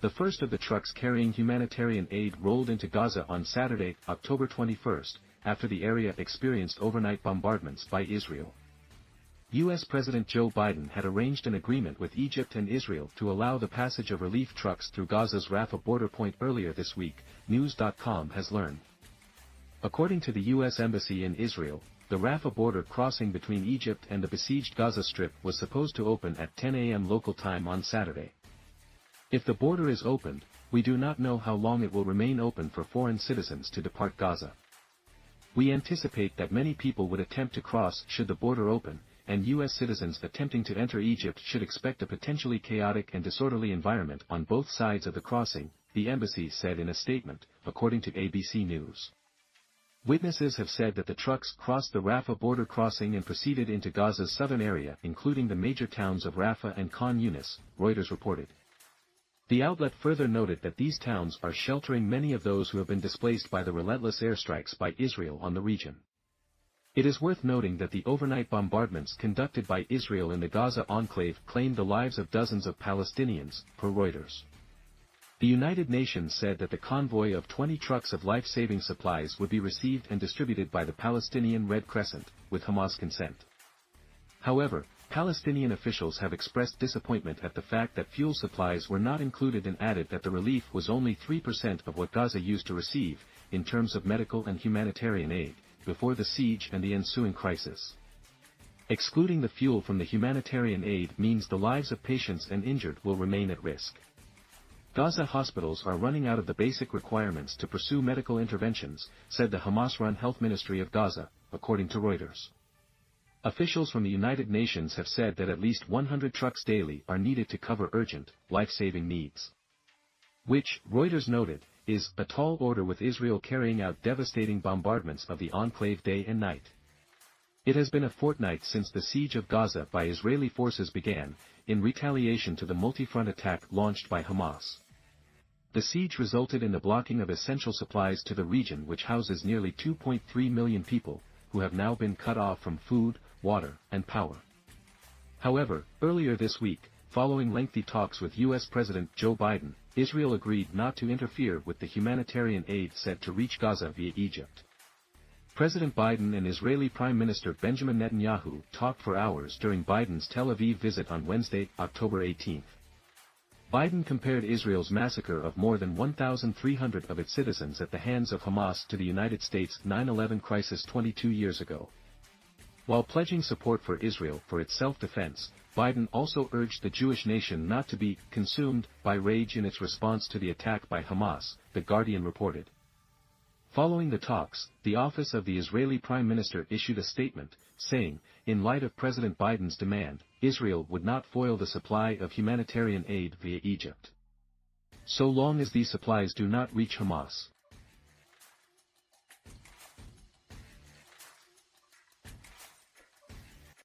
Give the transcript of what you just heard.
The first of the trucks carrying humanitarian aid rolled into Gaza on Saturday, October 21, after the area experienced overnight bombardments by Israel. U.S. President Joe Biden had arranged an agreement with Egypt and Israel to allow the passage of relief trucks through Gaza's Rafah border point earlier this week, News.com has learned. According to the U.S. Embassy in Israel, the Rafah border crossing between Egypt and the besieged Gaza Strip was supposed to open at 10 a.m. local time on Saturday. If the border is opened, we do not know how long it will remain open for foreign citizens to depart Gaza. We anticipate that many people would attempt to cross should the border open, and U.S. citizens attempting to enter Egypt should expect a potentially chaotic and disorderly environment on both sides of the crossing, the embassy said in a statement, according to ABC News. Witnesses have said that the trucks crossed the Rafah border crossing and proceeded into Gaza's southern area, including the major towns of Rafah and Khan Yunis, Reuters reported. The outlet further noted that these towns are sheltering many of those who have been displaced by the relentless airstrikes by Israel on the region. It is worth noting that the overnight bombardments conducted by Israel in the Gaza enclave claimed the lives of dozens of Palestinians, per Reuters. The United Nations said that the convoy of 20 trucks of life-saving supplies would be received and distributed by the Palestinian Red Crescent, with Hamas consent. However, Palestinian officials have expressed disappointment at the fact that fuel supplies were not included and added that the relief was only 3% of what Gaza used to receive, in terms of medical and humanitarian aid, before the siege and the ensuing crisis. Excluding the fuel from the humanitarian aid means the lives of patients and injured will remain at risk. Gaza hospitals are running out of the basic requirements to pursue medical interventions, said the Hamas-run Health Ministry of Gaza, according to Reuters. Officials from the United Nations have said that at least 100 trucks daily are needed to cover urgent, life-saving needs. Which, Reuters noted, is a tall order with Israel carrying out devastating bombardments of the enclave day and night. It has been a fortnight since the siege of Gaza by Israeli forces began, in retaliation to the multi-front attack launched by Hamas. The siege resulted in the blocking of essential supplies to the region, which houses nearly 2.3 million people, who have now been cut off from food, water, and power. However, earlier this week, following lengthy talks with U.S. President Joe Biden, Israel agreed not to interfere with the humanitarian aid set to reach Gaza via Egypt. President Biden and Israeli Prime Minister Benjamin Netanyahu talked for hours during Biden's Tel Aviv visit on Wednesday, October 18. Biden compared Israel's massacre of more than 1,300 of its citizens at the hands of Hamas to the United States' 9/11 crisis 22 years ago. While pledging support for Israel for its self-defense, Biden also urged the Jewish nation not to be consumed by rage in its response to the attack by Hamas, The Guardian reported. Following the talks, the office of the Israeli Prime Minister issued a statement, saying, in light of President Biden's demand, Israel would not foil the supply of humanitarian aid via Egypt. So long as these supplies do not reach Hamas,